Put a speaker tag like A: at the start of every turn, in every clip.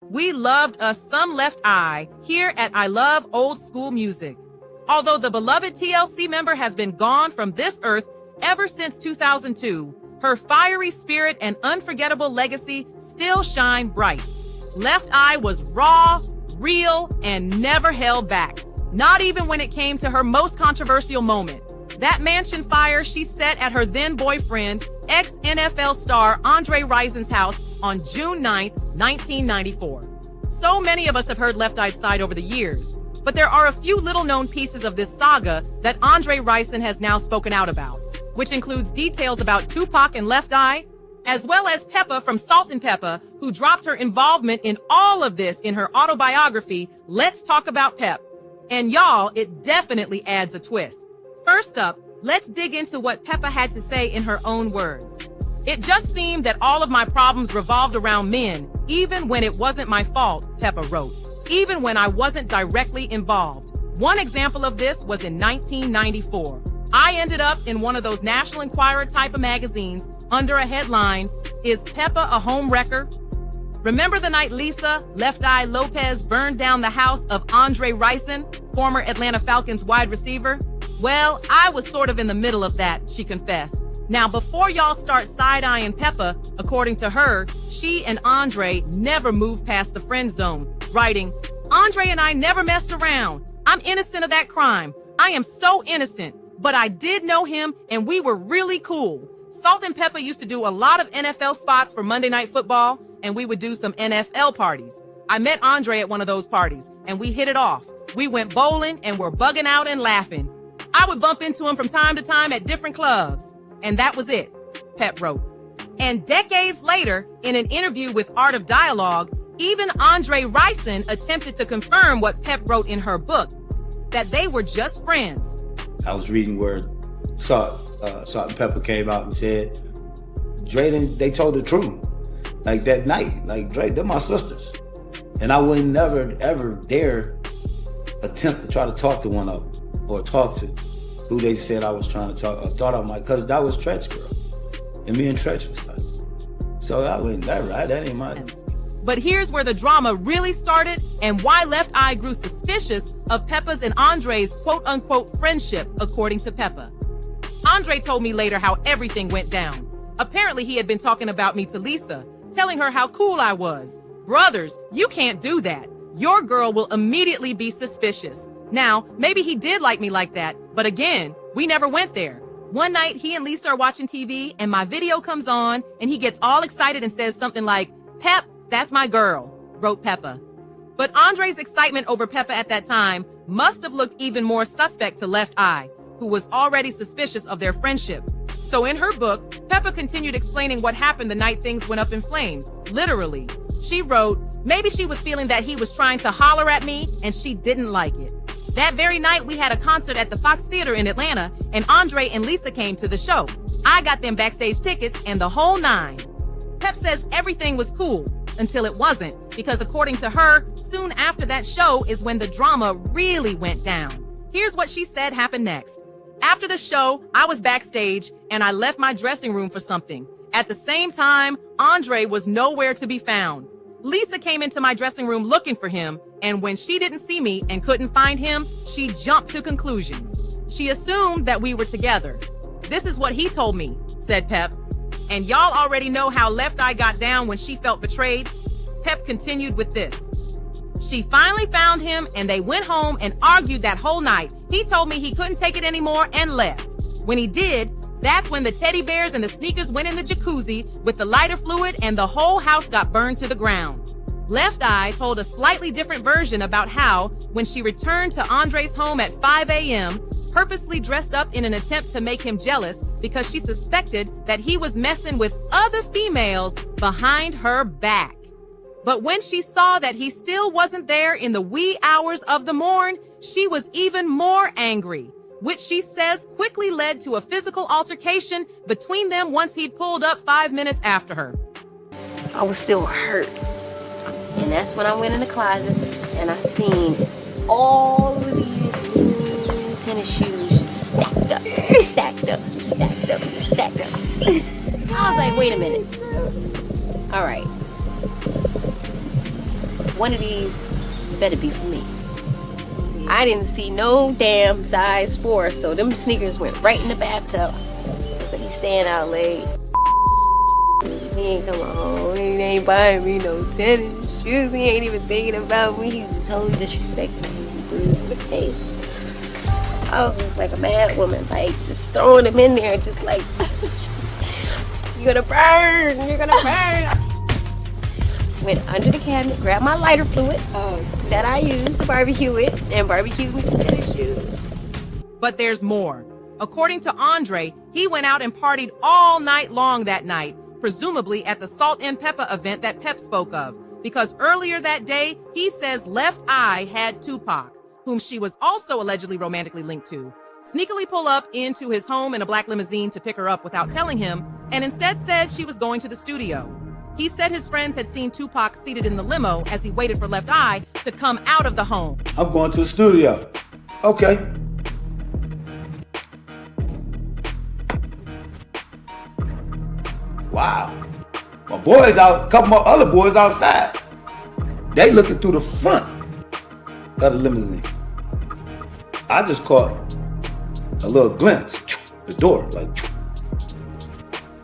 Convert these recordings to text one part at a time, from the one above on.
A: We loved us some Left Eye here at I Love Old School Music. Although the beloved TLC member has been gone from this earth ever since 2002, her fiery spirit and unforgettable legacy still shine bright. Left Eye was raw, real, and never held back, not even when it came to her most controversial moment. That mansion fire she set at her then boyfriend, ex-NFL star Andre Rison's house on June 9th, 1994. So many of us have heard Left Eye's side over the years, but there are a few little-known pieces of this saga that Andre Rison has now spoken out about, which includes details about Tupac and Left Eye, as well as Pepa from SaltNPepa, who dropped her involvement in all of this in her autobiography, Let's Talk About Pep. And y'all, it definitely adds a twist. First up, let's dig into what Pepa had to say in her own words. It just seemed that all of my problems revolved around men, even when it wasn't my fault, Pepa wrote, even when I wasn't directly involved. One example of this was in 1994. I ended up in one of those National Enquirer type of magazines under a headline, Is Pepa a Home Wrecker? Remember the night Lisa, Left Eye Lopez burned down the house of Andre Rison, former Atlanta Falcons wide receiver? Well, I was sort of in the middle of that, she confessed. Now, before y'all start side-eyeing Pepa, according to her, she and Andre never moved past the friend zone, writing, Andre and I never messed around. I'm innocent of that crime. I am so innocent, but I did know him and we were really cool. SaltNPepa used to do a lot of NFL spots for Monday Night Football, and we would do some NFL parties. I met Andre at one of those parties, and we hit it off. We went bowling and were bugging out and laughing. I would bump into him from time to time at different clubs. And that was it, Pep wrote. And decades later, in an interview with Art of Dialogue, even Andre Rison attempted to confirm what Pep wrote in her book, that they were just friends.
B: I was reading where SaltNPepa came out and said, Dre, they told the truth. Like that night, like Dre, they're my sisters. And I would never, ever dare attempt to try to talk to one of them or talk to who they said I was trying to talk, or thought I might, because that was Tretch's girl. And me and Tretch was tight. So I would never, that ain't mine.
A: But here's where the drama really started and why Left Eye grew suspicious of Pepa's and Andre's quote-unquote friendship, according to Pepa. Andre told me later how everything went down. Apparently he had been talking about me to Lisa, telling her how cool I was. Brothers, you can't do that. Your girl will immediately be suspicious. Now, maybe he did like me like that, but again, we never went there. One night, he and Lisa are watching TV, and my video comes on, and he gets all excited and says something like, Pep, that's my girl, wrote Pepa. But Andre's excitement over Pepa at that time must have looked even more suspect to Left Eye, who was already suspicious of their friendship. So in her book, Pepa continued explaining what happened the night things went up in flames, literally. She wrote, maybe she was feeling that he was trying to holler at me, and she didn't like it. That very night, we had a concert at the Fox Theater in Atlanta, and Andre and Lisa came to the show. I got them backstage tickets and the whole nine. Pep says everything was cool until it wasn't, because according to her, soon after that show is when the drama really went down. Here's what she said happened next. After the show, I was backstage and I left my dressing room for something. At the same time, Andre was nowhere to be found. Lisa came into my dressing room looking for him, and when she didn't see me and couldn't find him, she jumped to conclusions. She assumed that we were together. This is what he told me, said Pep. And y'all already know how Left Eye got down when she felt betrayed. Pep continued with this. She finally found him and they went home and argued that whole night. He told me he couldn't take it anymore and left. When he did, that's when the teddy bears and the sneakers went in the jacuzzi with the lighter fluid and the whole house got burned to the ground. Left Eye told a slightly different version about how, when she returned to Andre's home at 5 a.m., purposely dressed up in an attempt to make him jealous because she suspected that he was messing with other females behind her back. But when she saw that he still wasn't there in the wee hours of the morn, she was even more angry, which she says quickly led to a physical altercation between them once he'd pulled up 5 minutes after her.
C: I was still hurt. And that's when I went in the closet and I seen all of these new tennis shoes just stacked up. I was like, wait a minute. All right. one of these better be for me. I didn't see no damn size 4, so them sneakers went right in the bathtub. So he's staying out late. He ain't coming home. He ain't buying me no tennis shoes. He ain't even thinking about me. He's totally disrespecting me. Bruised the face. I was just like a mad woman, like just throwing him in there, just like, you're gonna burn, you're gonna burn. Went under the cabinet, grabbed my lighter fluid that I used to barbecue it, and barbecued me some tennis shoes.
A: But there's more. According to Andre, he went out and partied all night long that night, presumably at the SaltNPepa event that Pep spoke of, because earlier that day, he says Left Eye had Tupac, whom she was also allegedly romantically linked to, sneakily pull up into his home in a black limousine to pick her up without telling him, and instead said she was going to the studio. He said his friends had seen Tupac seated in the limo as he waited for Left Eye to come out of the home.
B: I'm going to the studio. Okay. Wow. My boys out, a couple more other boys outside. They looking through the front of the limousine. I just caught a little glimpse, the door, like.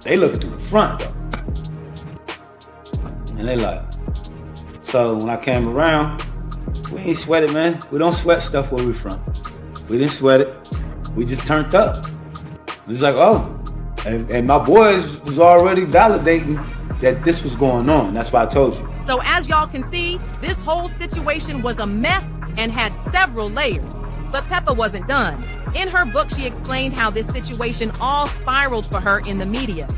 B: They looking through the front though. And they like, so when I came around, we ain't sweat it, man. We don't sweat stuff where we from. We didn't sweat it. We just turned up. It was like, oh. And my boys was already validating that this was going on. That's why I told you.
A: So as y'all can see, this whole situation was a mess and had several layers. But Pepa wasn't done. In her book, she explained how this situation all spiraled for her in the media.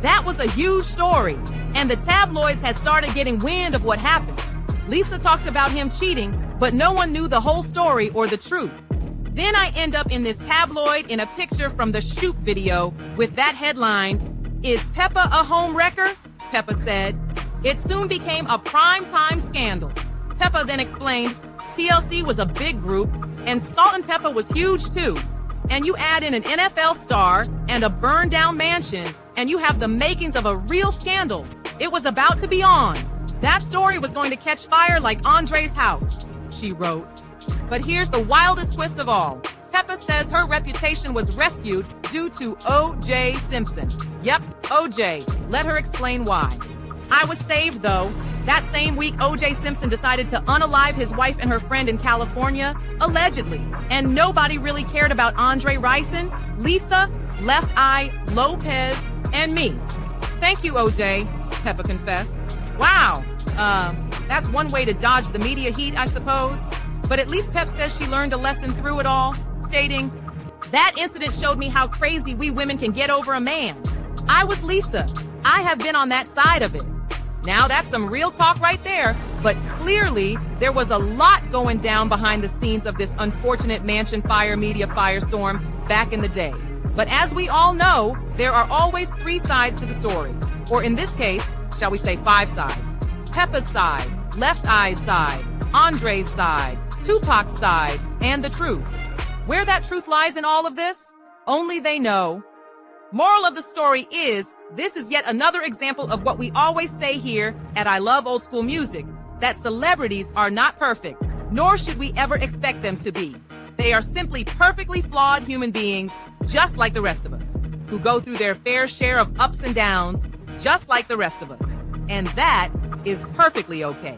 A: That was a huge story, and the tabloids had started getting wind of what happened. Lisa talked about him cheating, but no one knew the whole story or the truth. Then I end up in this tabloid in a picture from the shoot video with that headline, "Is Pepa a home wrecker?" Pepa said. It soon became a primetime scandal. Pepa then explained TLC was a big group and SaltNPepa was huge too. And you add in an NFL star and a burned down mansion and you have the makings of a real scandal. It was about to be on. That story was going to catch fire like Andre's house, she wrote. But here's the wildest twist of all. Pepa says her reputation was rescued due to O.J. Simpson. Yep, O.J. Let her explain why. I was saved, though. That same week, O.J. Simpson decided to unalive his wife and her friend in California, allegedly. And nobody really cared about Andre Rison, Lisa, Left Eye, Lopez, and me. Thank you, O.J., Pepa confessed. Wow, that's one way to dodge the media heat, I suppose. But at least Pep says she learned a lesson through it all, stating, "That incident showed me how crazy we women can get over a man. I was Lisa. I have been on that side of it." Now that's some real talk right there, but clearly there was a lot going down behind the scenes of this unfortunate mansion fire media firestorm back in the day. But as we all know, there are always 3 sides to the story. Or in this case, shall we say 5 sides. Pepa's side, Left Eye's side, Andre's side, Tupac's side, and the truth. Where that truth lies in all of this, only they know. Moral of the story is, this is yet another example of what we always say here at I Love Old School Music, that celebrities are not perfect, nor should we ever expect them to be. They are simply perfectly flawed human beings, just like the rest of us, who go through their fair share of ups and downs, just like the rest of us. And that is perfectly okay.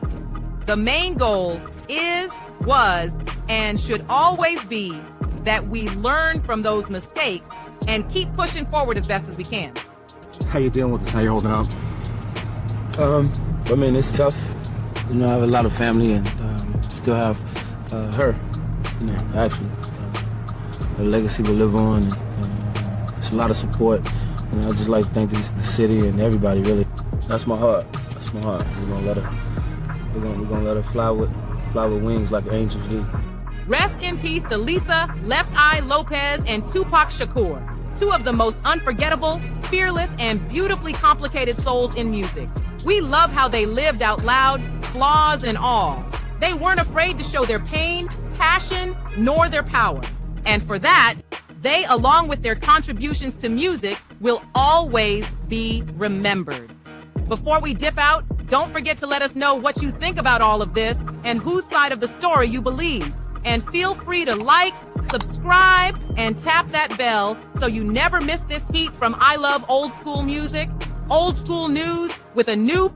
A: The main goal is, was, and should always be that we learn from those mistakes and keep pushing forward as best as we can.
D: How you dealing with this? How you holding up?
E: I mean, it's tough. You know, I have a lot of family and still have her, you know, actually. Her legacy will live on. And, it's a lot of support. And I'd just like to thank the city and everybody, really. That's my heart. That's my heart. We're gonna let her fly with wings like angels do.
A: Rest in peace to Lisa, Left Eye Lopez, and Tupac Shakur, 2 of the most unforgettable, fearless, and beautifully complicated souls in music. We love how they lived out loud, flaws and all. They weren't afraid to show their pain, passion, nor their power. And for that, they, along with their contributions to music, will always be remembered. Before we dip out, Don't forget to let us know what you think about all of this and whose side of the story you believe. And feel free to like, subscribe, and tap that bell so you never miss this heat from I Love Old School Music, old school news with a new